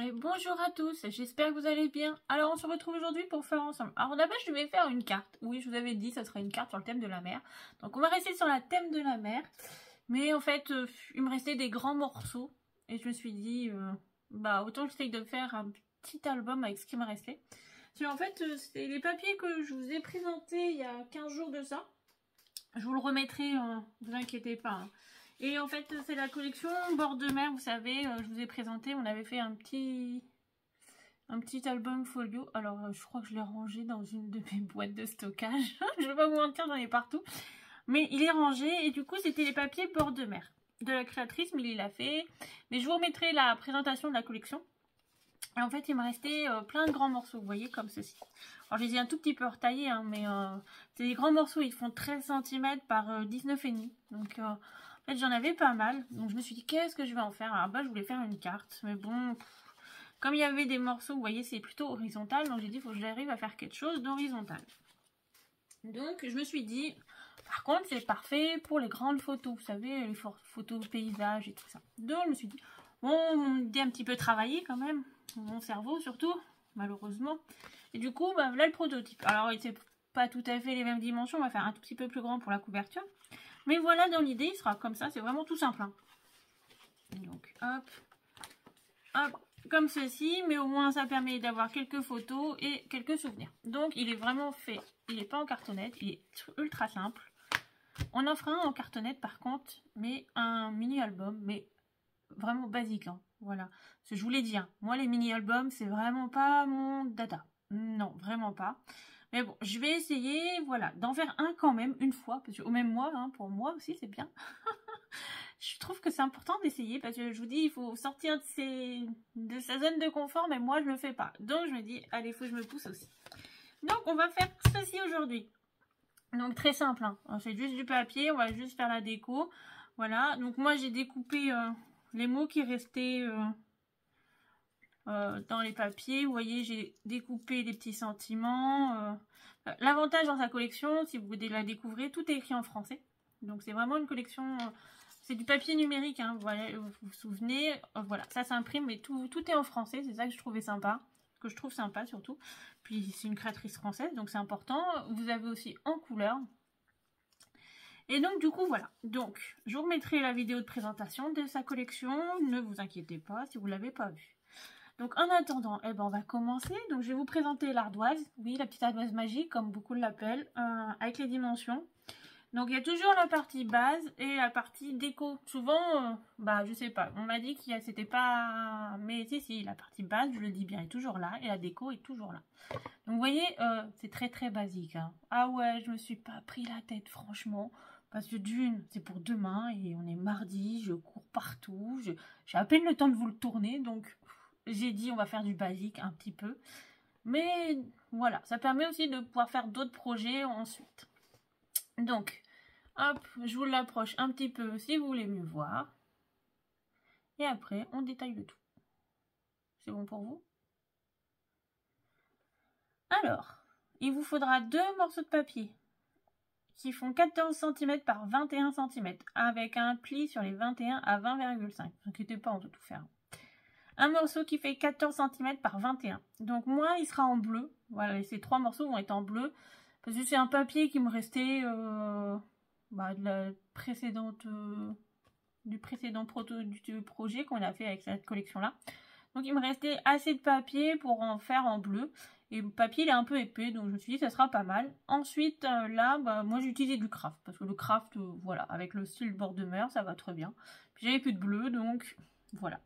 Et bonjour à tous, j'espère que vous allez bien. Alors on se retrouve aujourd'hui pour faire ensemble. Alors d'abord je vais faire une carte. Oui, je vous avais dit, ça sera une carte sur le thème de la mer. Donc on va rester sur le thème de la mer. Mais en fait, il me restait des grands morceaux. Et je me suis dit, bah autant j'essaye de faire un petit album avec ce qui me restait. En fait, c'est les papiers que je vous ai présentés il y a 15 jours de ça. Je vous le remettrai, ne vous inquiétez pas. Hein. Et en fait, c'est la collection bord de mer, vous savez, je vous ai présenté, on avait fait un petit album folio. Alors, je crois que je l'ai rangé dans une de mes boîtes de stockage. Je vais pas vous mentir, j'en ai partout. Mais il est rangé et du coup, c'était les papiers bord de mer de la créatrice, mais il l'a fait. Mais je vous remettrai la présentation de la collection. Et en fait, il me restait plein de grands morceaux, vous voyez, comme ceci. Alors, je les ai un tout petit peu retaillés, hein, mais c'est des grands morceaux, ils font 13 cm par 19,5. Donc, en fait, j'en avais pas mal. Donc, je me suis dit, qu'est-ce que je vais en faire? Alors, bah, je voulais faire une carte, mais bon, comme il y avait des morceaux, vous voyez, c'est plutôt horizontal. Donc, j'ai dit, il faut que j'arrive à faire quelque chose d'horizontal. Donc, je me suis dit, par contre, c'est parfait pour les grandes photos, vous savez, les photos paysages et tout ça. Donc, je me suis dit, bon, on dit un petit peu travailler quand même. Mon cerveau surtout, malheureusement. Et du coup, bah, voilà le prototype. Alors, c'est pas tout à fait les mêmes dimensions. On va faire un tout petit peu plus grand pour la couverture. Mais voilà, dans l'idée, il sera comme ça. C'est vraiment tout simple. Hein. Donc, hop. Hop. Comme ceci. Mais au moins, ça permet d'avoir quelques photos et quelques souvenirs. Donc, il est vraiment fait. Il n'est pas en cartonnette. Il est ultra simple. On en fera un en cartonnette, par contre. Mais un mini-album. Mais vraiment basique. Hein. Voilà, je vous l'ai dit, hein. Moi les mini-albums, c'est vraiment pas mon dada. Non, vraiment pas. Mais bon, je vais essayer, voilà, d'en faire un quand même, une fois, parce que au même mois, hein, pour moi aussi, c'est bien. Je trouve que c'est important d'essayer, parce que je vous dis, il faut sortir de sa zone de confort, mais moi, je le fais pas. Donc, je me dis, allez, il faut que je me pousse aussi. Donc, on va faire ceci aujourd'hui. Donc, très simple, hein. On fait juste du papier, on va juste faire la déco. Voilà, donc moi, j'ai découpé... les mots qui restaient dans les papiers. Vous voyez, j'ai découpé les petits sentiments. L'avantage dans sa collection, si vous la découvrez, tout est écrit en français. Donc c'est vraiment une collection... c'est du papier numérique, hein, voilà, vous vous souvenez. Voilà, ça s'imprime, mais tout est en français. C'est ça que je trouvais sympa. Que je trouve sympa surtout. Puis c'est une créatrice française, donc c'est important. Vous avez aussi en couleur. Et donc du coup voilà, donc je vous remettrai la vidéo de présentation de sa collection, ne vous inquiétez pas si vous ne l'avez pas vue. Donc en attendant, eh ben, on va commencer. Donc je vais vous présenter l'ardoise, oui la petite ardoise magique comme beaucoup l'appellent, avec les dimensions. Donc il y a toujours la partie base et la partie déco. Souvent, bah je sais pas, on m'a dit qu'il c'était pas... Mais si, la partie base, je le dis bien, est toujours là et la déco est toujours là. Donc vous voyez, c'est très basique. Hein. Ah ouais, je me suis pas pris la tête franchement. Parce que d'une, c'est pour demain et on est mardi, je cours partout, j'ai à peine le temps de vous le tourner, donc j'ai dit on va faire du basique un petit peu. Mais voilà, ça permet aussi de pouvoir faire d'autres projets ensuite. Donc, hop, je vous l'approche un petit peu si vous voulez mieux voir. Et après, on détaille le tout. C'est bon pour vous? Alors, il vous faudra 2 morceaux de papier qui font 14 cm par 21 cm, avec un pli sur les 21 à 20,5. Ne vous inquiétez pas, on peut tout faire. Un morceau qui fait 14 cm par 21. Donc moi, il sera en bleu. Voilà, ces 3 morceaux vont être en bleu. Parce que c'est un papier qui me restait de la précédente, du précédent projet qu'on a fait avec cette collection-là. Donc il me restait assez de papier pour en faire en bleu. Et le papier il est un peu épais, donc je me suis dit ça sera pas mal. Ensuite là, moi j'ai utilisé du craft. Parce que le craft, voilà, avec le style bord de mer, ça va très bien. Puis j'avais plus de bleu, donc voilà.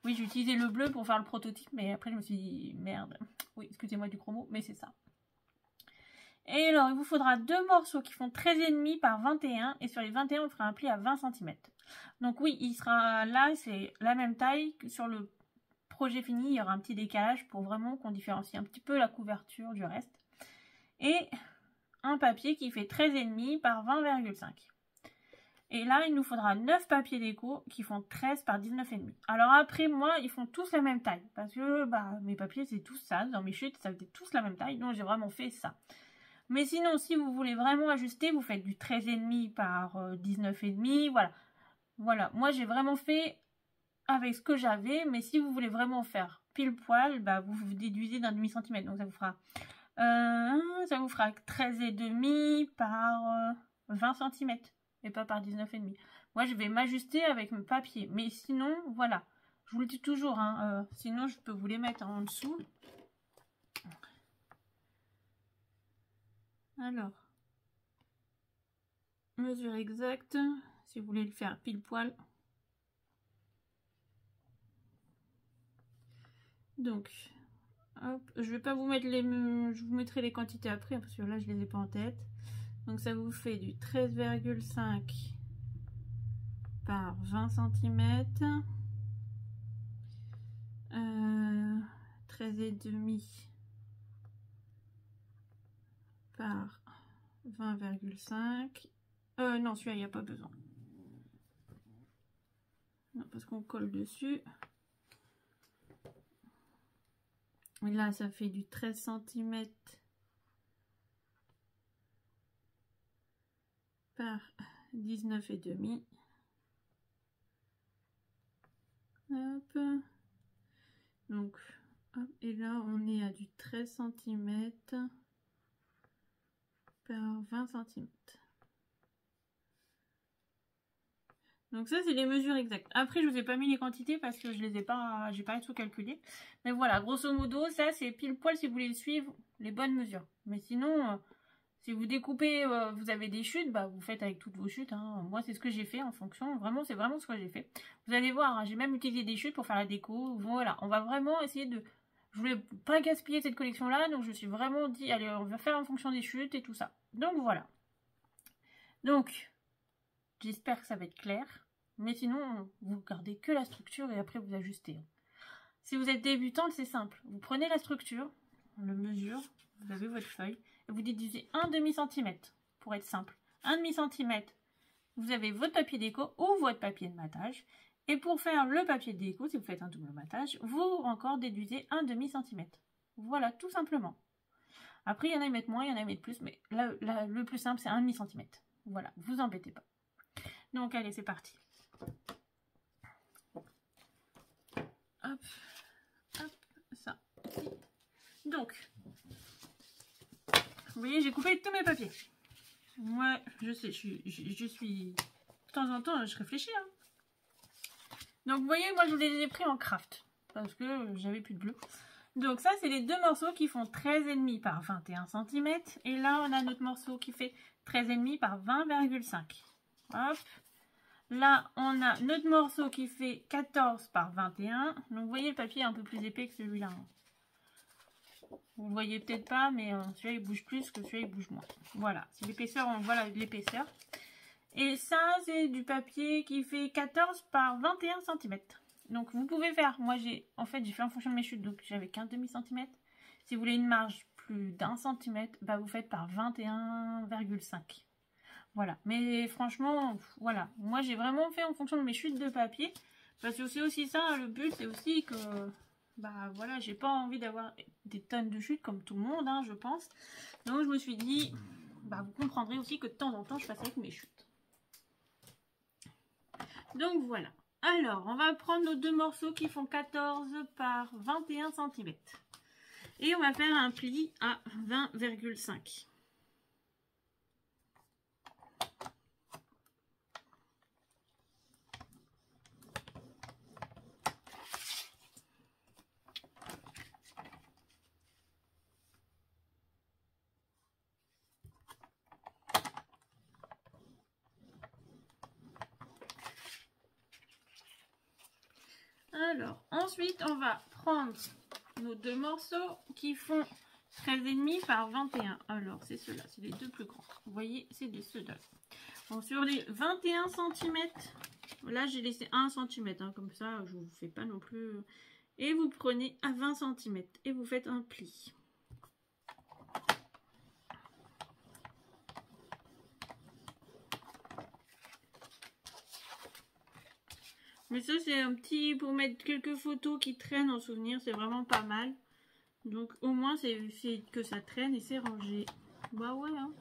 Oui, j'ai utilisé le bleu pour faire le prototype, mais après je me suis dit, merde. Oui, excusez-moi du chromo, mais c'est ça. Et alors, il vous faudra 2 morceaux qui font 13,5 par 21. Et sur les 21, on fera un pli à 20 cm. Donc oui, il sera là, c'est la même taille que sur le projet fini, il y aura un petit décalage pour vraiment qu'on différencie un petit peu la couverture du reste. Et un papier qui fait 13,5 par 20,5. Et là, il nous faudra 9 papiers déco qui font 13 par 19,5. Alors après, moi, ils font tous la même taille. Parce que mes papiers, c'est tous ça. Dans mes chutes, ça faisait tous la même taille. Donc j'ai vraiment fait ça. Mais sinon, si vous voulez vraiment ajuster, vous faites du 13,5 par 19,5. Voilà. Voilà. Moi, j'ai vraiment fait avec ce que j'avais, mais si vous voulez vraiment faire pile poil, bah vous déduisez d'un demi-centimètre. Donc ça vous fera 13,5 par 20 cm et pas par 19,5. Moi je vais m'ajuster avec mon papier, mais sinon voilà, je vous le dis toujours, hein, sinon je peux vous les mettre en dessous. Alors, mesure exacte, si vous voulez le faire pile poil. Donc, hop, je vais pas vous mettre je vous mettrai les quantités après parce que là je les ai pas en tête. Donc ça vous fait du 13,5 par 20 cm, 13,5 par 20,5. Non, celui-là il n'y a pas besoin. Non, parce qu'on colle dessus. Et là, ça fait du 13 cm par 19,5. Hop. Donc, hop, et là, on est à du 13 cm par 20 cm. Donc ça, c'est les mesures exactes. Après, je vous ai pas mis les quantités parce que je les ai pas, j'ai pas tout calculé. Mais voilà, grosso modo, ça, c'est pile poil si vous voulez suivre les bonnes mesures. Mais sinon, si vous découpez, vous avez des chutes, bah vous faites avec toutes vos chutes. Hein. Moi, c'est ce que j'ai fait en fonction. Vraiment, c'est vraiment ce que j'ai fait. Vous allez voir, hein, j'ai même utilisé des chutes pour faire la déco. Voilà, on va vraiment essayer de... Je voulais pas gaspiller cette collection-là, donc je suis vraiment dit, allez, on va faire en fonction des chutes et tout ça. Donc voilà. Donc, j'espère que ça va être clair. Mais sinon, vous gardez que la structure et après vous ajustez. Si vous êtes débutante, c'est simple. Vous prenez la structure, on le mesure, vous avez votre feuille, et vous déduisez 1/2 cm, pour être simple. 1/2 cm, vous avez votre papier déco ou votre papier de matage. Et pour faire le papier de déco, si vous faites un double matage, vous encore déduisez 1/2 cm. Voilà, tout simplement. Après, il y en a qui mettent moins, il y en a qui mettent plus, mais là, le plus simple, c'est 1/2 cm. Voilà, vous embêtez pas. Donc, allez, c'est parti. Hop, hop, ça. Donc, vous voyez, j'ai coupé tous mes papiers. Ouais, je sais, je suis... De temps en temps, je réfléchis. Hein. Donc, vous voyez, moi, je les ai pris en craft. Parce que j'avais plus de bleu. Donc, ça, c'est les deux morceaux qui font 13,5 par 21 cm. Et là, on a notre morceau qui fait 13,5 par 20,5. Hop. Là, on a notre morceau qui fait 14 par 21. Donc, vous voyez, le papier est un peu plus épais que celui-là. Vous le voyez peut-être pas, mais celui-là, il bouge plus que celui-là, il bouge moins. Voilà, c'est l'épaisseur, on voit l'épaisseur. Et ça, c'est du papier qui fait 14 par 21 cm. Donc, vous pouvez faire, moi, j'ai fait en fonction de mes chutes, donc j'avais qu'1/2 cm. Si vous voulez une marge plus d'1 cm, bah, vous faites par 21,5. Voilà, mais franchement, voilà. Moi, j'ai vraiment fait en fonction de mes chutes de papier. Parce que c'est aussi ça, le but, c'est aussi que... Bah voilà, j'ai pas envie d'avoir des tonnes de chutes comme tout le monde, hein, je pense. Donc je me suis dit, bah vous comprendrez aussi que de temps en temps je fasse avec mes chutes. Donc voilà. Alors, on va prendre nos deux morceaux qui font 14 par 21 cm. Et on va faire un pli à 20,5. Alors, ensuite, on va prendre nos deux morceaux qui font 13,5 par 21. Alors, c'est ceux-là, c'est les deux plus grands. Vous voyez, c'est de ceux-là. Bon, sur les 21 cm, là, j'ai laissé 1 cm, hein, comme ça, je ne vous fais pas non plus. Et vous prenez à 20 cm et vous faites un pli. Mais ça, c'est un petit pour mettre quelques photos qui traînent en souvenir. C'est vraiment pas mal. Donc, au moins, c'est que ça traîne et c'est rangé. Bah ouais, hein.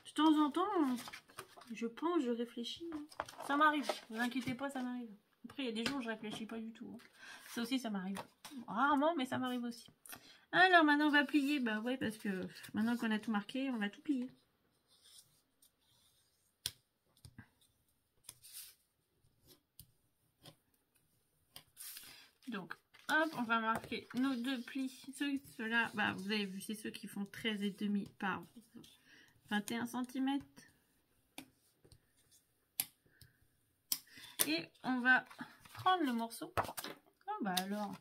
De temps en temps, je pense, je réfléchis. Hein. Ça m'arrive. Ne vous inquiétez pas, ça m'arrive. Après, il y a des jours où je réfléchis pas du tout. Hein. Ça aussi, ça m'arrive. Rarement, mais ça m'arrive aussi. Alors, maintenant, on va plier. Bah ouais, parce que maintenant qu'on a tout marqué, on va tout plier. Donc, hop, on va marquer nos 2 plis. Ceux-là, bah, vous avez vu, c'est ceux qui font 13,5 par 21 cm. Et on va prendre le morceau. Oh, bah alors,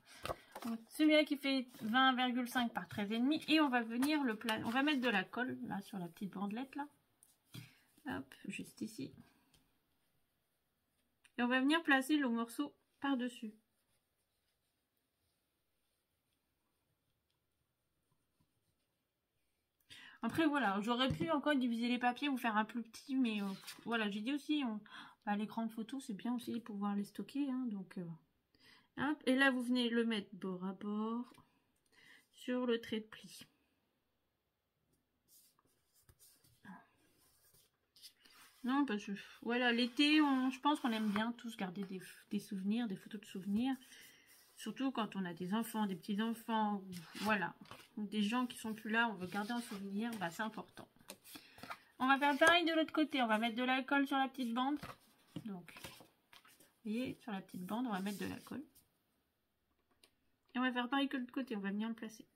celui-là qui fait 20,5 par 13,5. Et on va venir le placer. On va mettre de la colle, là, sur la petite bandelette, là. Hop, juste ici. Et on va venir placer le morceau par-dessus. Après, voilà, j'aurais pu encore diviser les papiers ou faire un plus petit, mais voilà, j'ai dit aussi, bah, les grandes photos, c'est bien aussi pour pouvoir les stocker, hein, donc, hop, et là, vous venez le mettre bord à bord sur le trait de pli. Non, parce que, voilà, l'été, je pense qu'on aime bien tous garder des souvenirs, des photos de souvenirs. Surtout quand on a des enfants, des petits-enfants, voilà. Des gens qui sont plus là, on veut garder un souvenir, bah c'est important. On va faire pareil de l'autre côté, on va mettre de la colle sur la petite bande. Donc, vous voyez, sur la petite bande, on va mettre de la colle. Et on va faire pareil que de l'autre côté, on va venir le placer.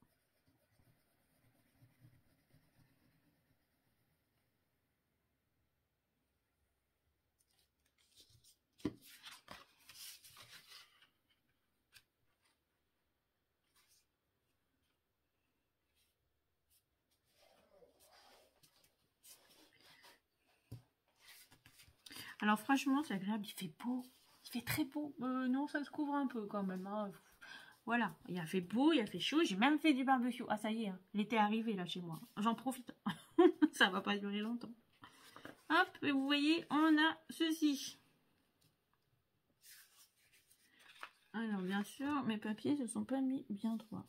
Alors franchement, c'est agréable, il fait beau, il fait très beau. Non, ça se couvre un peu quand même. Hein. Voilà, il a fait beau, il a fait chaud, j'ai même fait du barbecue. Ah ça y est, hein, l'été est arrivé là chez moi. J'en profite. Ça va pas durer longtemps. Hop, et vous voyez, on a ceci. Alors bien sûr, mes papiers ne sont pas mis bien droits.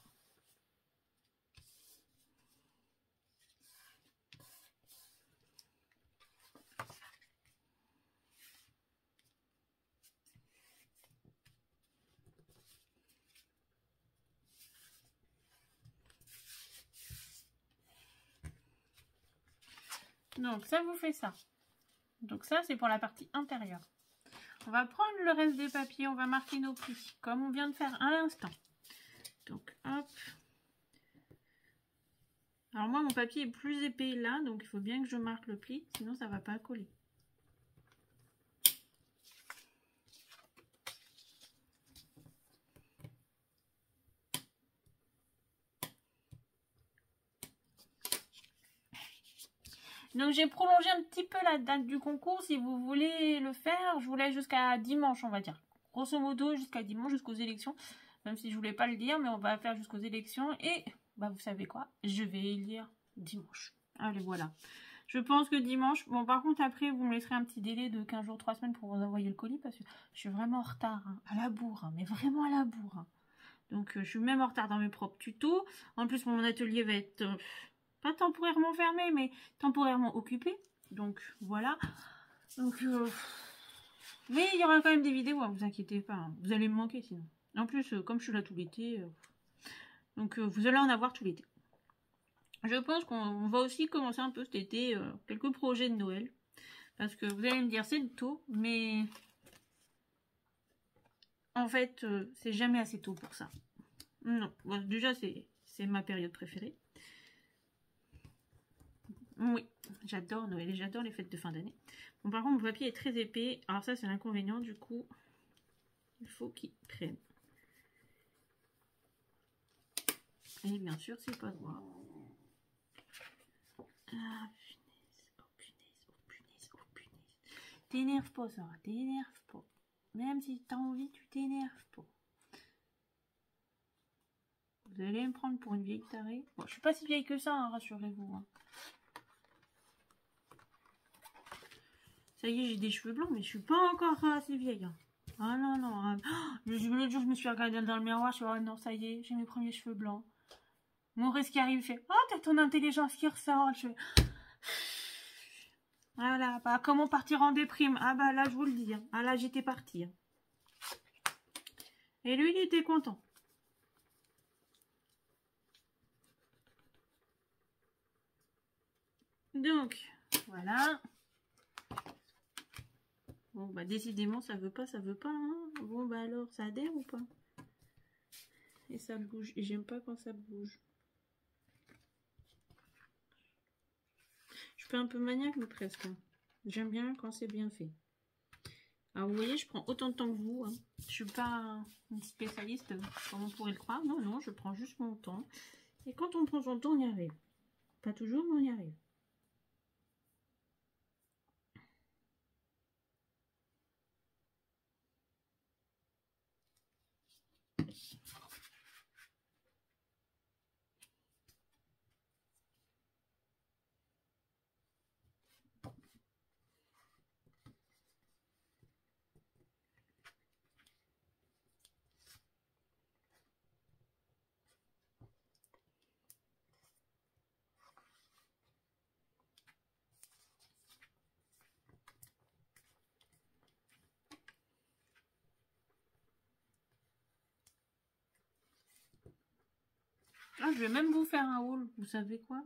Donc ça vous fait ça. Donc ça c'est pour la partie intérieure. On va prendre le reste des papiers, on va marquer nos plis, comme on vient de faire à l'instant. Donc hop. Alors moi mon papier est plus épais là, donc il faut bien que je marque le pli, sinon ça va pas coller. Donc j'ai prolongé un petit peu la date du concours. Si vous voulez le faire, je vous laisse jusqu'à dimanche, on va dire. Grosso modo, jusqu'à dimanche, jusqu'aux élections. Même si je voulais pas le dire, mais on va faire jusqu'aux élections. Et, bah vous savez quoi, je vais lire dimanche. Allez, voilà. Je pense que dimanche... Bon, par contre, après, vous me laisserez un petit délai de 15 jours, 3 semaines pour vous envoyer le colis. Parce que je suis vraiment en retard, hein, à la bourre. Hein, mais vraiment à la bourre. Hein. Donc, je suis même en retard dans mes propres tutos. En plus, mon atelier va être... pas temporairement fermé, mais temporairement occupé. Donc, voilà. Donc, mais il y aura quand même des vidéos, hein, vous inquiétez pas. Hein. Vous allez me manquer sinon. En plus, comme je suis là tout l'été, donc vous allez en avoir tout l'été. Je pense qu'on va aussi commencer un peu cet été quelques projets de Noël. Parce que vous allez me dire, c'est tôt, mais en fait, c'est jamais assez tôt pour ça. Non, bon, déjà, c'est ma période préférée. Oui, j'adore Noël et j'adore les fêtes de fin d'année. Bon, par contre, mon papier est très épais. Alors ça, c'est l'inconvénient. Du coup, il faut qu'il prenne. Et bien sûr, c'est pas droit. Ah, punaise. Oh, punaise. Oh, punaise. Oh, punaise. T'énerve pas, Sarah. T'énerve pas. Même si t'as envie, tu t'énerves pas. Vous allez me prendre pour une vieille tarée. Bon, je suis pas si vieille que ça, hein, rassurez-vous. Hein. Ça y est, j'ai des cheveux blancs, mais je suis pas encore assez vieille. Hein. Ah non, non. Hein. Oh, l'autre jour, je me suis regardée dans le miroir, je suis oh non, ça y est, j'ai mes premiers cheveux blancs. Maurice qui arrive, il fait oh, t'as ton intelligence qui ressort. Je fais voilà, bah comment partir en déprime. Ah bah là, je vous le dis. Hein. Ah là, j'étais partie. Hein. Et lui, il était content. Donc, voilà. Bon, bah, décidément, ça veut pas, hein. Bon, bah, alors, ça adhère ou pas? Et ça bouge. Et j'aime pas quand ça bouge. Je suis un peu maniaque, mais presque. J'aime bien quand c'est bien fait. Alors, vous voyez, je prends autant de temps que vous. Hein. Je suis pas une spécialiste, comme on pourrait le croire. Non, non, je prends juste mon temps. Et quand on prend son temps, on y arrive. Pas toujours, mais on y arrive. Ah, je vais même vous faire un haul. Vous savez quoi?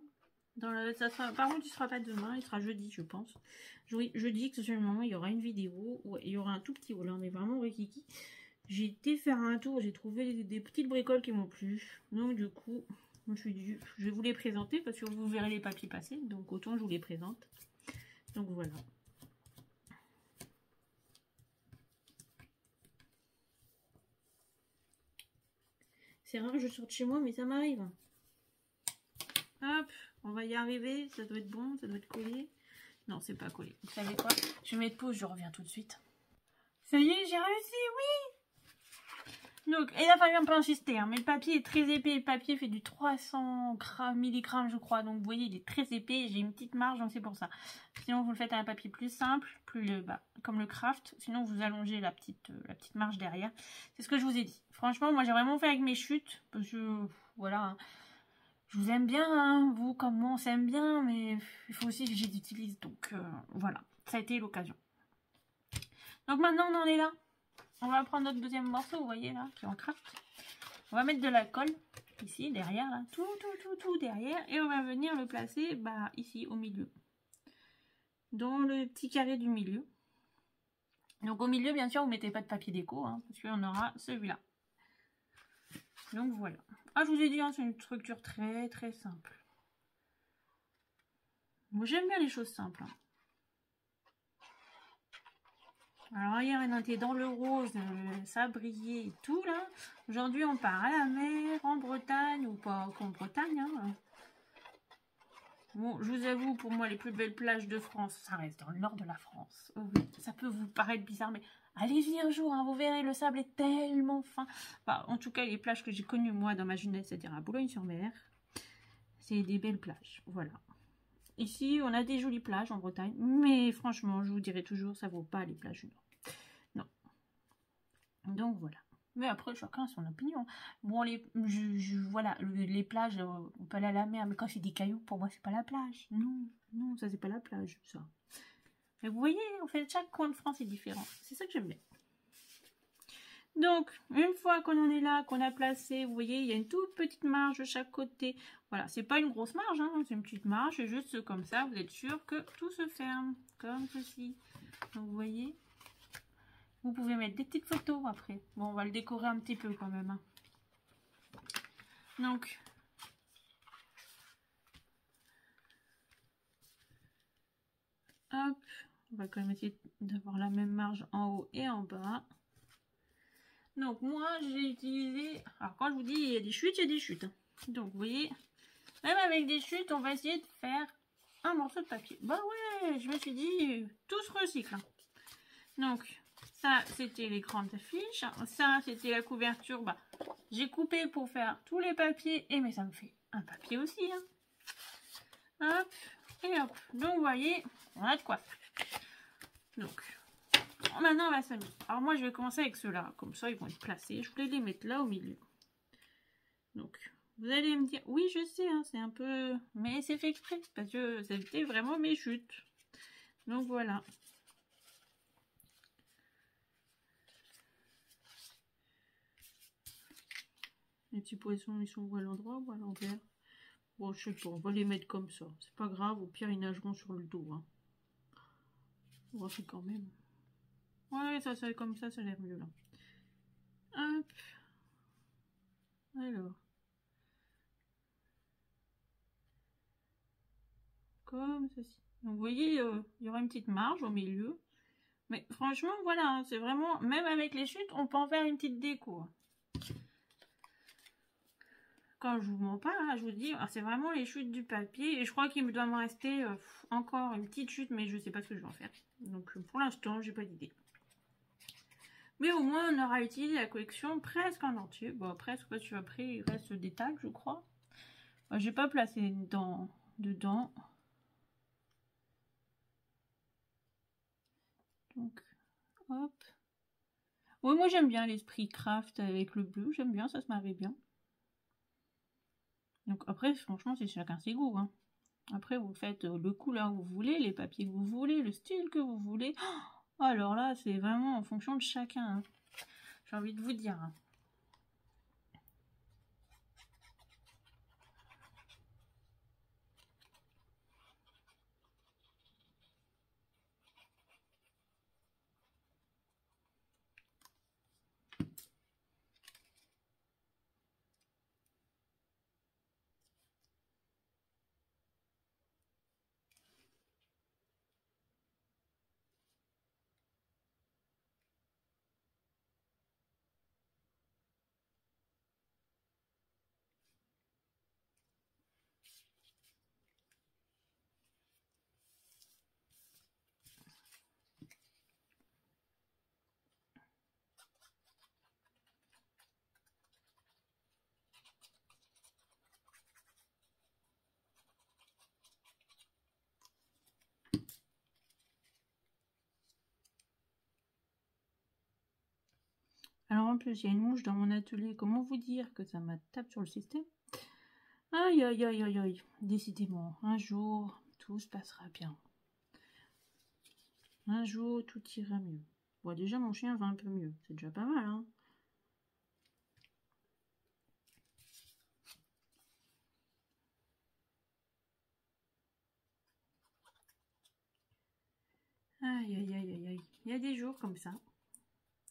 Ça sera, par contre, il sera pas demain, il sera jeudi, je pense. Oui, jeudi, exceptionnellement, il y aura une vidéo où il y aura un tout petit haul. On est vraiment rikiki. J'ai été faire un tour, j'ai trouvé des petites bricoles qui m'ont plu. Donc, du coup, je me suis dit, je vais vous les présenter parce que vous verrez les papiers passer. Donc, autant je vous les présente. Donc, voilà. C'est rare que je sorte chez moi, mais ça m'arrive. Hop, on va y arriver. Ça doit être bon, ça doit être collé. Non, c'est pas collé. Vous savez quoi? Je vais mettre pause, je reviens tout de suite. Ça y est, j'ai réussi, oui! Donc, il a fallu un peu insister, hein, mais le papier est très épais. Le papier fait du 300 milligrammes, je crois. Donc, vous voyez, il est très épais. J'ai une petite marge, donc c'est pour ça. Sinon, vous le faites à un papier plus simple, comme le craft. Sinon, vous allongez la petite marge derrière. C'est ce que je vous ai dit. Franchement, moi, j'ai vraiment fait avec mes chutes. Parce que, voilà, hein, je vous aime bien, hein, vous comme moi, on s'aime bien. Mais il faut aussi que je les utilise. Donc, voilà, ça a été l'occasion. Donc, maintenant, on en est là. On va prendre notre deuxième morceau, vous voyez là, qui est en craft. On va mettre de la colle, ici, derrière, là, tout derrière. Et on va venir le placer, bah, ici, au milieu. Dans le petit carré du milieu. Donc au milieu, bien sûr, vous ne mettez pas de papier déco, hein, parce qu'on aura celui-là. Donc voilà. Ah, je vous ai dit, hein, c'est une structure très, très simple. Moi, j'aime bien les choses simples. Hein. Alors hier on était dans le rose, ça brillait et tout là. Aujourd'hui on part à la mer, en Bretagne, ou pas qu'en Bretagne. Hein. Bon, je vous avoue, pour moi les plus belles plages de France, ça reste dans le nord de la France. Oh oui, ça peut vous paraître bizarre, mais allez-y un jour, hein, vous verrez, le sable est tellement fin. Enfin, en tout cas, les plages que j'ai connues moi dans ma jeunesse, c'est-à-dire à Boulogne-sur-Mer, c'est des belles plages, voilà. Ici, on a des jolies plages en Bretagne, mais franchement, je vous dirai toujours, ça vaut pas les plages du Nord. Non. Donc voilà. Mais après, chacun a son opinion. Bon, voilà, les plages, on peut aller à la mer, mais quand c'est des cailloux, pour moi, c'est pas la plage. Non, non, ça, c'est pas la plage, ça. Mais vous voyez, en fait, chaque coin de France est différent. C'est ça que j'aime bien. Donc, une fois qu'on en est là, qu'on a placé, vous voyez, il y a une toute petite marge de chaque côté. Voilà, c'est pas une grosse marge, hein, c'est une petite marge, c'est juste comme ça, vous êtes sûr que tout se ferme, comme ceci. Donc, vous voyez, vous pouvez mettre des petites photos après. Bon, on va le décorer un petit peu quand même. Hein. Donc, hop, on va quand même essayer d'avoir la même marge en haut et en bas. Donc moi j'ai utilisé, alors quand je vous dis il y a des chutes, il y a des chutes. Hein. Donc vous voyez, même avec des chutes, on va essayer de faire un morceau de papier. Bah ouais, je me suis dit, tout se recycle. Hein. Donc ça c'était les grandes affiches, ça c'était la couverture. Bah, j'ai coupé pour faire tous les papiers, et mais ça me fait un papier aussi. Hein. Hop, et hop. Donc vous voyez, on a de quoi faire. Donc... Maintenant, on va s'amuser. Alors, moi, je vais commencer avec ceux-là. Comme ça, ils vont être placés. Je voulais les mettre là, au milieu. Donc, vous allez me dire... Oui, je sais, hein, c'est un peu... Mais c'est fait exprès. Parce que c'était vraiment mes chutes. Donc, voilà. Les petits poissons, ils sont où, à l'endroit ou à l'envers? Bon, je sais pas, on va les mettre comme ça. C'est pas grave, au pire, ils nageront sur le dos. Hein. On va faire quand même. Ouais, ça comme ça a l'air mieux, là. Hop. Alors. Comme ceci. Donc, vous voyez, il y aura une petite marge au milieu. Mais franchement, voilà, c'est vraiment... Même avec les chutes, on peut en faire une petite déco. Quand je vous mens pas, là, je vous dis, c'est vraiment les chutes du papier. Et je crois qu'il me doit me rester encore une petite chute, mais je sais pas ce que je vais en faire. Donc pour l'instant, j'ai pas d'idée. Mais au moins, on aura utilisé la collection presque en entier. Bon, presque, parce que après, il reste des tags, je crois. J'ai pas placé dedans. Donc, hop. Oui, moi j'aime bien l'esprit craft avec le bleu. J'aime bien, ça se marie bien. Donc après, franchement, c'est chacun ses goûts. Hein. Après, vous faites le couleur que vous voulez, les papiers que vous voulez, le style que vous voulez. Oh, alors là, c'est vraiment en fonction de chacun. Hein. J'ai envie de vous dire. Hein. Alors en plus, il y a une mouche dans mon atelier. Comment vous dire que ça m'a tapé sur le système? Aïe, aïe, aïe, aïe, aïe. Décidément, un jour, tout se passera bien. Un jour, tout ira mieux. Bon, déjà, mon chien va un peu mieux. C'est déjà pas mal, hein. Aïe, aïe, aïe, aïe, aïe. Il y a des jours comme ça.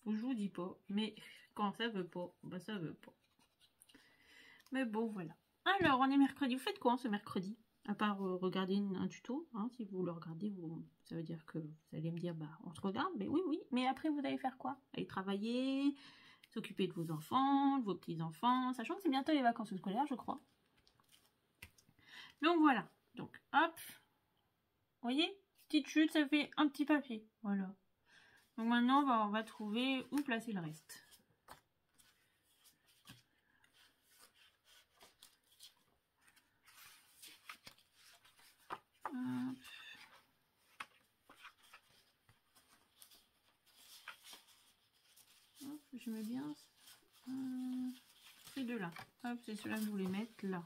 Où je vous dis pas. Mais quand ça veut pas, bah ça veut pas. Mais bon, voilà. Alors, on est mercredi. Vous faites quoi ce mercredi? À part regarder un tuto. Hein, si vous le regardez, ça veut dire que vous allez me dire, bah, on se regarde. Mais oui, oui. Mais après, vous allez faire quoi? Aller travailler, s'occuper de vos enfants, de vos petits-enfants. Sachant que c'est bientôt les vacances scolaires, je crois. Donc, voilà. Donc, hop. Vous voyez? Petite chute, ça fait un petit papier. Voilà. Donc maintenant, on va trouver où placer le reste. Hop. Hop, je mets bien ces deux-là. Hop, c'est ceux-là que je voulais mettre là.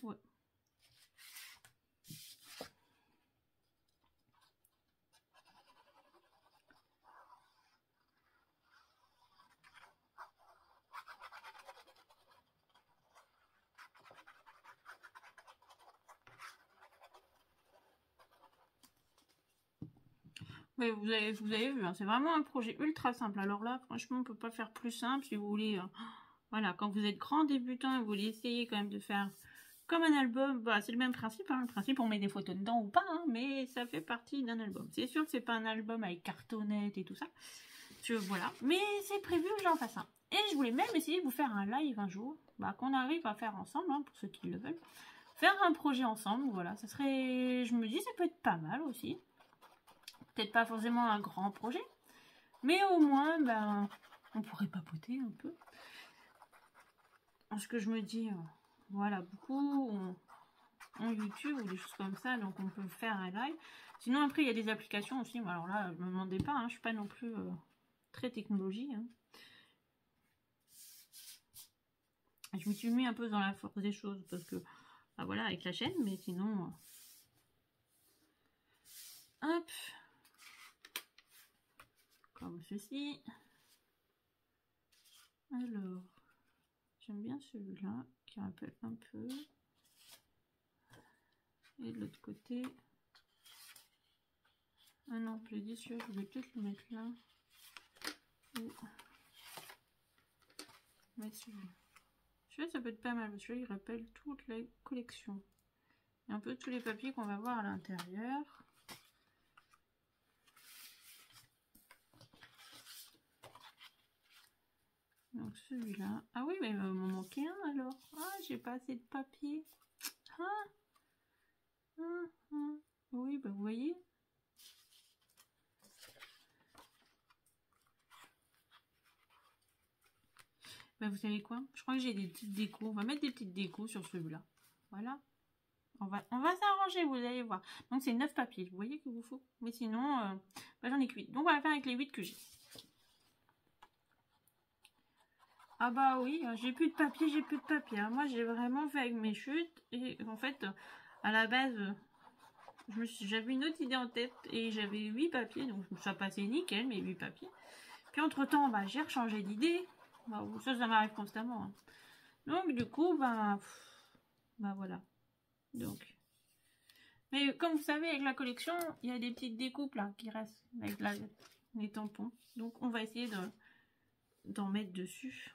Ouais. Ouais, vous avez vu, hein, c'est vraiment un projet ultra simple. Alors là, franchement, on ne peut pas faire plus simple si vous voulez. Voilà, quand vous êtes grand débutant et vous voulez essayer quand même de faire comme un album, bah, c'est le même principe. Hein, le principe, on met des photos dedans ou pas, hein, mais ça fait partie d'un album. C'est sûr que c'est pas un album avec cartonnette et tout ça. Voilà, mais c'est prévu que j'en fasse un. Et je voulais même essayer de vous faire un live un jour, bah, qu'on arrive à faire ensemble, hein, pour ceux qui le veulent. Faire un projet ensemble, voilà, ça serait... Je me dis, ça peut être pas mal aussi. Peut-être pas forcément un grand projet, mais au moins, ben, on pourrait papoter un peu. Parce que je me dis, voilà, beaucoup en YouTube ou des choses comme ça, donc on peut faire un live. Sinon, après, il y a des applications aussi. Alors là, ne me demandez pas, hein, je suis pas non plus très technologie. Hein. Je me suis mis un peu dans la force des choses parce que, bah voilà, avec la chaîne, mais sinon, hop. Comme comme ceci. Alors, j'aime bien celui-là qui rappelle un peu. Et de l'autre côté. Ah non, je l'ai dit celui-là, je voulais peut-être le mettre là. Ou mettre celui-là. Celui-là, ça peut être pas mal, parce que celui-là, il rappelle toute la collection. Et un peu tous les papiers qu'on va voir à l'intérieur. Donc celui-là. Ah oui, mais il va m'en manquer un alors. Ah, j'ai pas assez de papier. Oui, bah vous voyez. Bah vous savez quoi? Je crois que j'ai des petites décos. On va mettre des petites décos sur celui-là. Voilà. On va s'arranger, vous allez voir. Donc c'est 9 papiers. Vous voyez qu'il vous faut. Mais sinon, bah, j'en ai que 8. Donc on va faire avec les 8 que j'ai. Ah bah oui, j'ai plus de papier, j'ai plus de papier. Moi j'ai vraiment fait avec mes chutes. Et en fait, à la base, j'avais une autre idée en tête. Et j'avais 8 papiers. Donc ça passait nickel, mes 8 papiers. Puis entre temps, bah, j'ai rechangé d'idée. Bah, ça m'arrive constamment. Hein. Donc du coup, bah voilà. Donc. Mais comme vous savez, avec la collection, il y a des petites découpes là qui restent avec les tampons. Donc on va essayer d'en mettre dessus.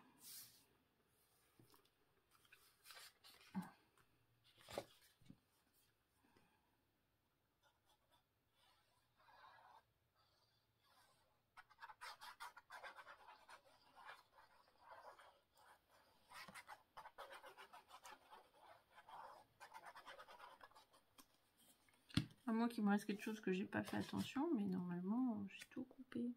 À moins qu'il me reste quelque chose que j'ai pas fait attention, mais normalement j'ai tout coupé.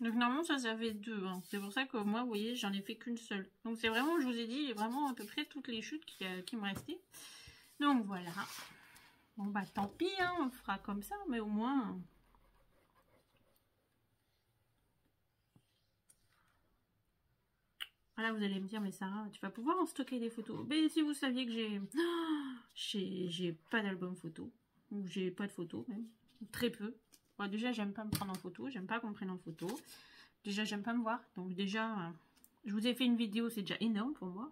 Donc normalement ça fait 2. Hein. C'est pour ça que moi, vous voyez, j'en ai fait qu'une seule. Donc c'est vraiment, je vous ai dit, vraiment à peu près toutes les chutes qui me restaient. Donc voilà. Bon bah tant pis, hein, on fera comme ça, mais au moins... Voilà, vous allez me dire, mais Sarah, tu vas pouvoir en stocker des photos. Mais si vous saviez que j'ai pas d'album photo, ou j'ai pas de photos même, très peu. Bon, déjà, j'aime pas me prendre en photo, j'aime pas qu'on me prenne en photo. Déjà, j'aime pas me voir, donc déjà, je vous ai fait une vidéo, c'est déjà énorme pour moi.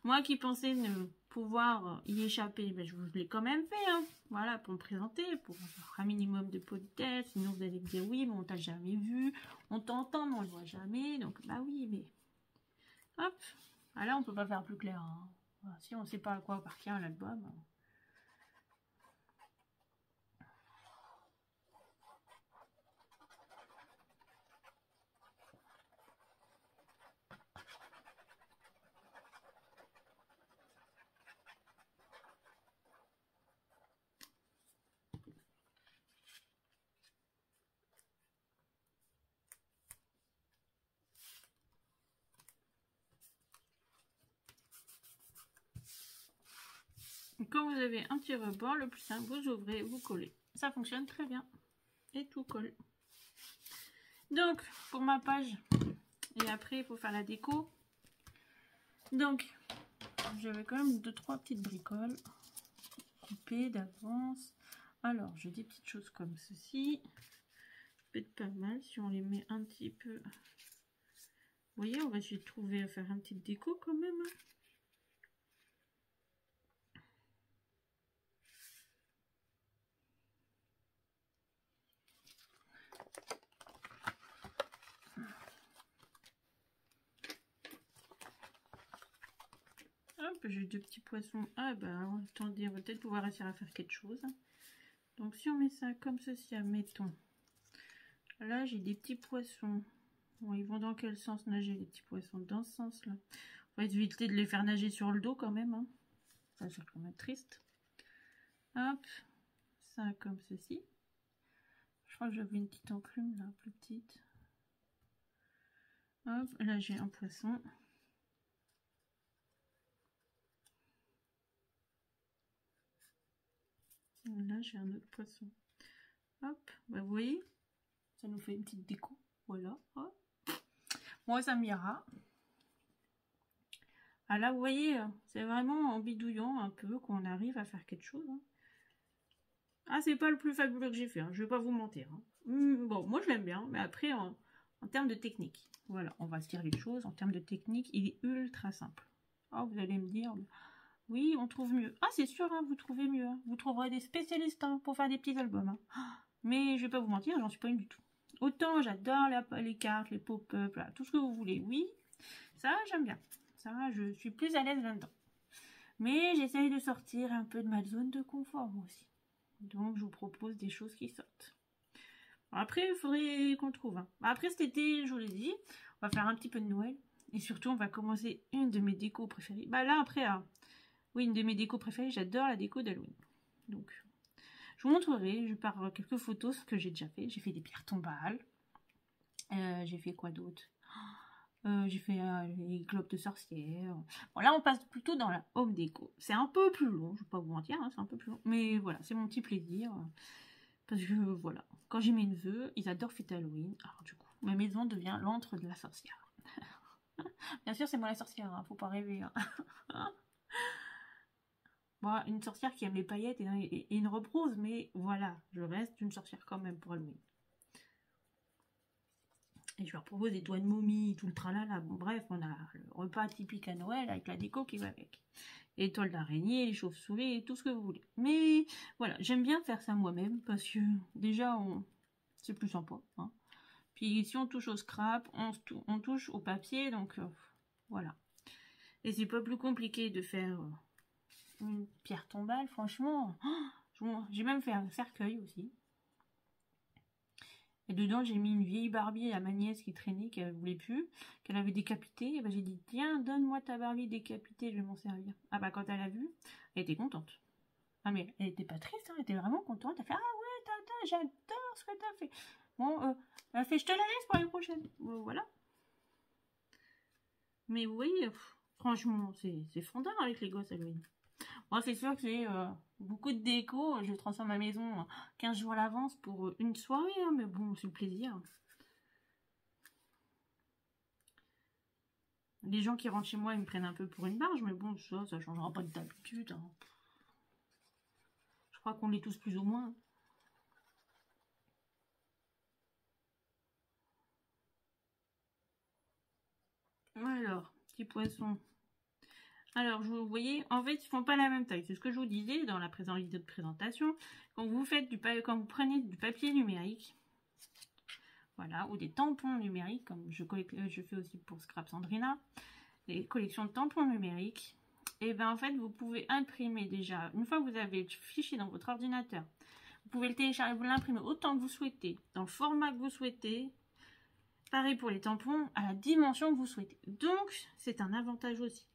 Moi qui pensais ne pouvoir y échapper, ben, je vous l'ai quand même fait, hein. Voilà, pour me présenter, pour avoir un minimum de politesse. Sinon, vous allez me dire, oui, mais on t'a jamais vu, on t'entend, mais on le voit jamais. Donc, bah oui, mais... Hop, ah là on peut pas faire plus clair. Hein. Voilà, si on sait pas à quoi appartient l'album. Quand vous avez un petit rebord, le plus simple, vous ouvrez, vous collez. Ça fonctionne très bien. Et tout colle. Donc, pour ma page, et après, il faut faire la déco. Donc, j'avais quand même 2-3 petites bricoles coupées d'avance. Alors, j'ai des petites choses comme ceci. Ça peut être pas mal si on les met un petit peu. Vous voyez, on va essayer de trouver à faire un petit déco quand même. Hop, j'ai 2 petits poissons. Ah bah, attendez, on va peut-être pouvoir réussir à faire quelque chose. Donc si on met ça comme ceci, admettons. Là, j'ai des petits poissons. Bon, ils vont dans quel sens nager, les petits poissons? Dans ce sens-là. On va éviter de les faire nager sur le dos quand même. Hein. Ça, c'est quand même triste. Hop. Ça, comme ceci. Je crois que j'avais une petite enclume, là, plus petite. Hop, là, j'ai un poisson. Là, j'ai un autre poisson. Hop, bah, vous voyez, ça nous fait une petite déco. Voilà. Hop. Moi, ça m'ira. Ah là, vous voyez, c'est vraiment en bidouillant un peu qu'on arrive à faire quelque chose. Hein. Ah, c'est pas le plus fabuleux que j'ai fait, hein. Je vais pas vous mentir. Hein. Bon, moi, je l'aime bien, mais après, en termes de technique, voilà, on va se dire les choses. En termes de technique, il est ultra simple. Oh, vous allez me dire, oui, on trouve mieux. Ah, c'est sûr, hein, vous trouvez mieux. Hein. Vous trouverez des spécialistes hein, pour faire des petits albums. Hein. Mais je vais pas vous mentir, j'en suis pas une du tout. Autant j'adore les cartes, les pop-up, tout ce que vous voulez. Oui, ça, j'aime bien. Ça, je suis plus à l'aise là-dedans. Mais j'essaye de sortir un peu de ma zone de confort, moi aussi. Donc, je vous propose des choses qui sortent. Après, il faudrait qu'on trouve. Hein. Après, cet été, je vous l'ai dit, on va faire un petit peu de Noël. Et surtout, on va commencer une de mes décos préférées. Bah là, après, oui, une de mes décos préférées, j'adore la déco d'Halloween. Donc, je vous montrerai, je pars quelques photos, ce que j'ai déjà fait. J'ai fait des pierres tombales. J'ai fait quoi d'autre? J'ai fait les globes de sorcière. Bon, là, on passe plutôt dans la home déco. C'est un peu plus long, je ne vais pas vous mentir, hein, c'est un peu plus long. Mais voilà, c'est mon petit plaisir. Parce que, voilà, quand j'ai mes neveux, ils adorent fêter Halloween. Alors, du coup, ma maison devient l'antre de la sorcière. Bien sûr, c'est moi la sorcière, hein, faut pas rêver. Hein. Moi, une sorcière qui aime les paillettes et une robe rose, mais voilà, je reste une sorcière quand même pour Halloween. Et je leur propose des doigts de momie, tout le tralala. Bon, bref, on a le repas typique à Noël avec la déco qui va avec. Et toiles d'araignée, les chauves-souris, tout ce que vous voulez. Mais voilà, j'aime bien faire ça moi-même parce que déjà, c'est plus sympa. Hein. Puis si on touche au scrap, on touche au papier, donc voilà. Et c'est pas plus compliqué de faire une pierre tombale, franchement. J'ai même fait un cercueil aussi. Et dedans, j'ai mis une vieille Barbie à ma nièce qui traînait, qu'elle voulait plus, qu'elle avait décapitée. Et ben, j'ai dit, tiens, donne-moi ta Barbie décapitée, je vais m'en servir. Ah bah, quand elle a vu, elle était contente. Ah mais elle était pas triste, hein, elle était vraiment contente. Elle a fait, ah ouais, tata, j'adore ce que t'as fait. Bon, elle a fait, je te la laisse pour les prochaines. Voilà. Mais oui, franchement, c'est fondant avec les gosses Halloween. Moi, c'est sûr que j'ai beaucoup de déco. Je transforme ma maison 15 jours à l'avance pour une soirée, hein, mais bon, c'est le plaisir. Les gens qui rentrent chez moi, ils me prennent un peu pour une barge, mais bon, ça changera pas d'habitude. Hein. Je crois qu'on l'est tous plus ou moins. Alors, petit poisson. Alors, vous voyez, en fait, ils font pas la même taille. C'est ce que je vous disais dans la vidéo de présentation. Quand vous prenez du papier numérique, voilà, ou des tampons numériques, comme je fais aussi pour Scrap Sandrina, les collections de tampons numériques, et bien en fait, vous pouvez imprimer déjà, une fois que vous avez le fichier dans votre ordinateur, vous pouvez le télécharger, vous l'imprimer autant que vous souhaitez, dans le format que vous souhaitez. Pareil pour les tampons, à la dimension que vous souhaitez. Donc, c'est un avantage aussi.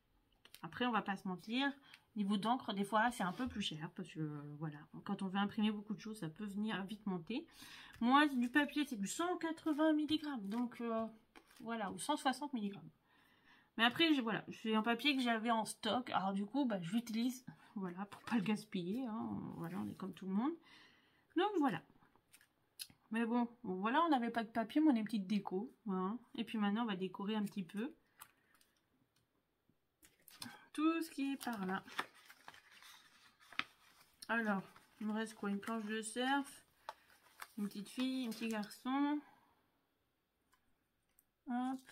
Après, on va pas se mentir, niveau d'encre, des fois, c'est un peu plus cher, parce que, voilà, quand on veut imprimer beaucoup de choses, ça peut venir vite monter. Moi, du papier, c'est du 180 mg, donc, voilà, ou 160 mg. Mais après, voilà, c'est un papier que j'avais en stock, alors du coup, bah, je l'utilise, voilà, pour pas le gaspiller, hein, voilà, on est comme tout le monde. Donc, voilà. Mais bon, voilà, on n'avait pas de papier, mais on a une petite déco, voilà. Et puis maintenant, on va décorer un petit peu tout ce qui est par là. Alors, il me reste quoi? Une planche de surf, une petite fille, un petit garçon. Hop.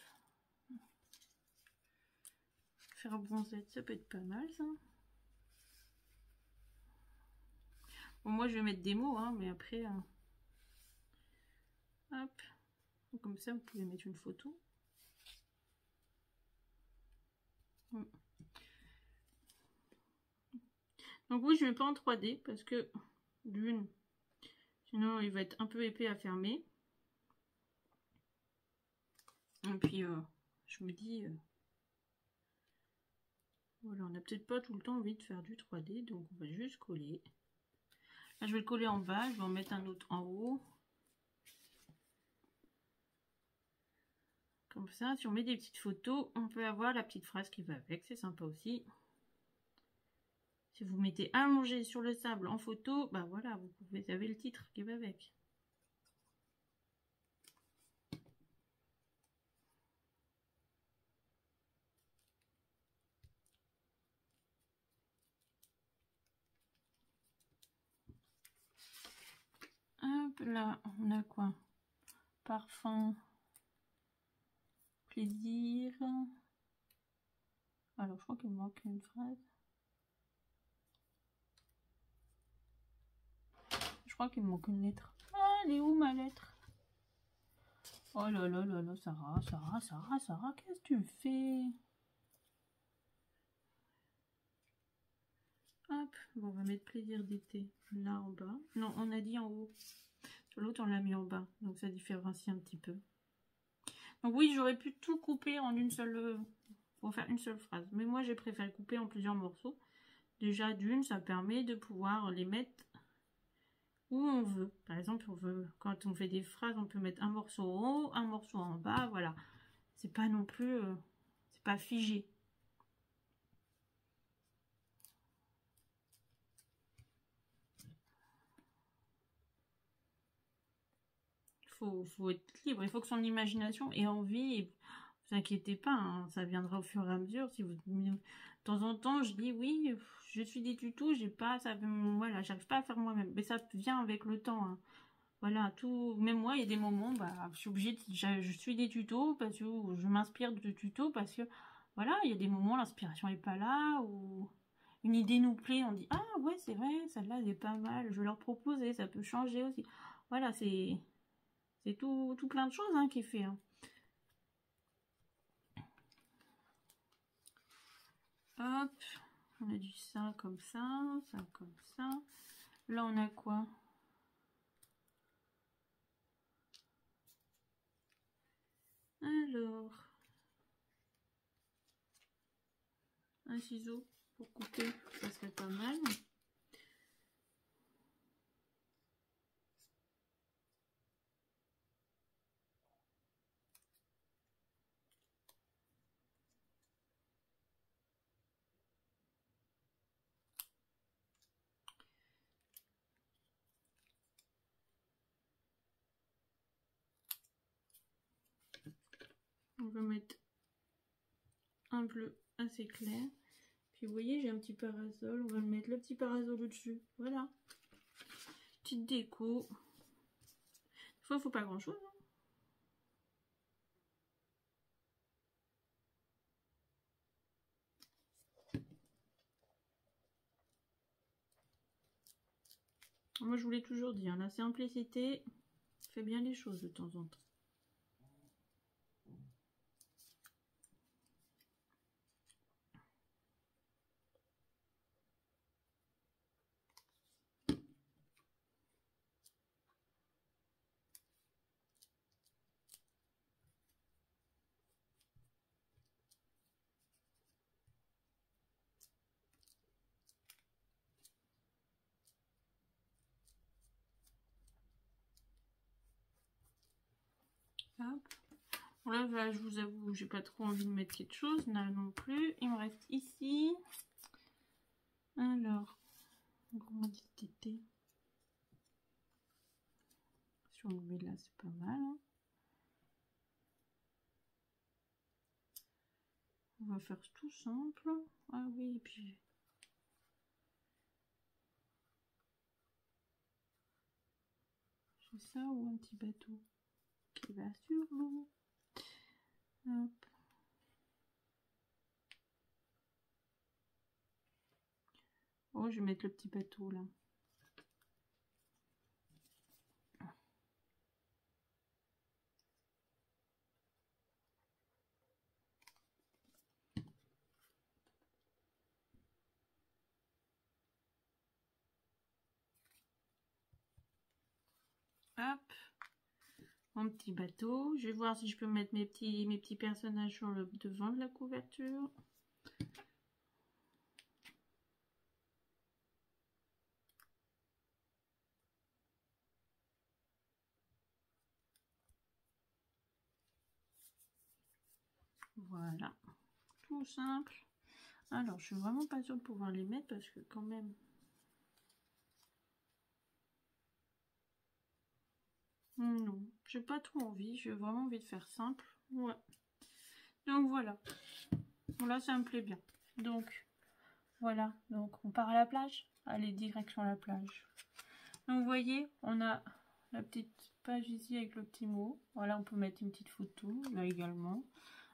Faire bronzette, ça peut être pas mal, ça. Bon, moi, je vais mettre des mots, hein, mais après... hop. Comme ça, vous pouvez mettre une photo. Donc oui, je ne mets pas en 3D parce que d'une, sinon il va être un peu épais à fermer. Et puis, je me dis, voilà, on n'a peut-être pas tout le temps envie de faire du 3D, donc on va juste coller. Là, je vais le coller en bas, je vais en mettre un autre en haut. Comme ça, si on met des petites photos, on peut avoir la petite phrase qui va avec, c'est sympa aussi. Si vous mettez allongé sur le sable en photo, bah voilà, vous avez le titre qui va avec. Hop là, on a quoi? Parfum, plaisir. Alors, je crois qu'il me manque une phrase. Je crois qu'il me manque une lettre. Ah, elle est où ma lettre? Oh là là là là, Sarah, Sarah, Sarah, Sarah, qu'est-ce que tu fais? Hop, bon, on va mettre plaisir d'été là en bas. Non, on a dit en haut. Sur l'autre, on l'a mis en bas. Donc ça différencie un petit peu. Donc oui, j'aurais pu tout couper en une seule... pour faire une seule phrase. Mais moi, j'ai préféré couper en plusieurs morceaux. Déjà, d'une, ça permet de pouvoir les mettre où on veut. Par exemple, quand on fait des phrases, on peut mettre un morceau en haut, un morceau en bas, voilà. C'est pas non plus... c'est pas figé. Faut être libre, il faut que son imagination ait envie. Et vous inquiétez pas, hein, ça viendra au fur et à mesure. Si vous, de temps en temps, je dis oui, je suis des tutos, j'ai pas, ça, voilà, j'arrive pas à faire moi-même, mais ça vient avec le temps. Hein. Voilà, tout, même moi, il y a des moments, bah, je suis obligée, je suis des tutos parce que je m'inspire de tutos parce que, voilà, il y a des moments, l'inspiration est pas là ou une idée nous plaît, on dit ah ouais, c'est vrai, celle-là, elle est pas mal, je vais leur proposer, ça peut changer aussi. Voilà, c'est tout plein de choses hein, qui est fait. Hein. Hop, on a du ça comme ça comme ça. Là, on a quoi? Alors, un ciseau pour couper, ça serait pas mal. On va mettre un bleu assez clair. Puis vous voyez, j'ai un petit parasol. On va le mettre le petit parasol au-dessus. Voilà. Petite déco. Des fois, il ne faut pas grand-chose. Hein. Moi, je vous l'ai toujours dit, hein, la simplicité fait bien les choses de temps en temps. Hop. Bon là, je vous avoue, j'ai pas trop envie de mettre quelque chose, là non plus. Il me reste ici. Alors, comment dit. Si on le met là, c'est pas mal. Hein. On va faire tout simple. Ah oui, et puis... c'est ça ou un petit bateau qui va sur l'eau. Hop. Oh, je vais mettre le petit bateau là. Hop. mon petit bateau. Je vais voir si je peux mettre mes petits personnages sur le devant de la couverture. Voilà, tout simple. Alors, je suis vraiment pas sûre de pouvoir les mettre parce que quand même... Non, j'ai pas trop envie. J'ai vraiment envie de faire simple. Ouais. Donc voilà. Là, ça me plaît bien. Donc, voilà. Donc, on part à la plage. Allez, direction la plage. Donc, vous voyez, on a la petite page ici avec le petit mot. Voilà, on peut mettre une petite photo, là également.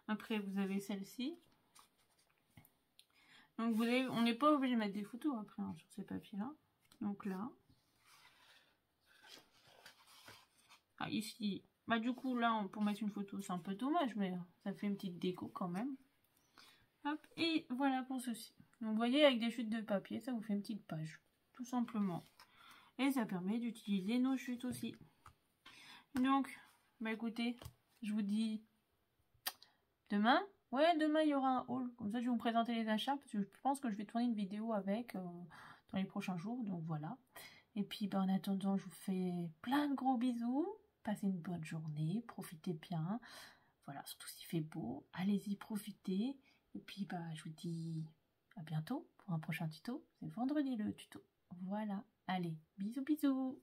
Après, vous avez celle-ci. Donc, vous avez, on n'est pas obligé de mettre des photos après hein, sur ces papiers-là. Donc là. Ah, ici. Bah, du coup, là, pour mettre une photo, c'est un peu dommage, mais ça fait une petite déco quand même. Hop, et voilà pour ceci. Donc, vous voyez, avec des chutes de papier, ça vous fait une petite page. Tout simplement. Et ça permet d'utiliser nos chutes aussi. Donc, bah écoutez, je vous dis demain. Ouais, demain il y aura un haul. Comme ça, je vais vous présenter les achats. Parce que je pense que je vais tourner une vidéo avec dans les prochains jours. Donc voilà. Et puis, bah, en attendant, je vous fais plein de gros bisous. Passez une bonne journée. Profitez bien. Voilà, surtout s'il fait beau. Allez-y, profitez. Et puis, bah, je vous dis à bientôt pour un prochain tuto. C'est vendredi le tuto. Voilà. Allez, bisous, bisous.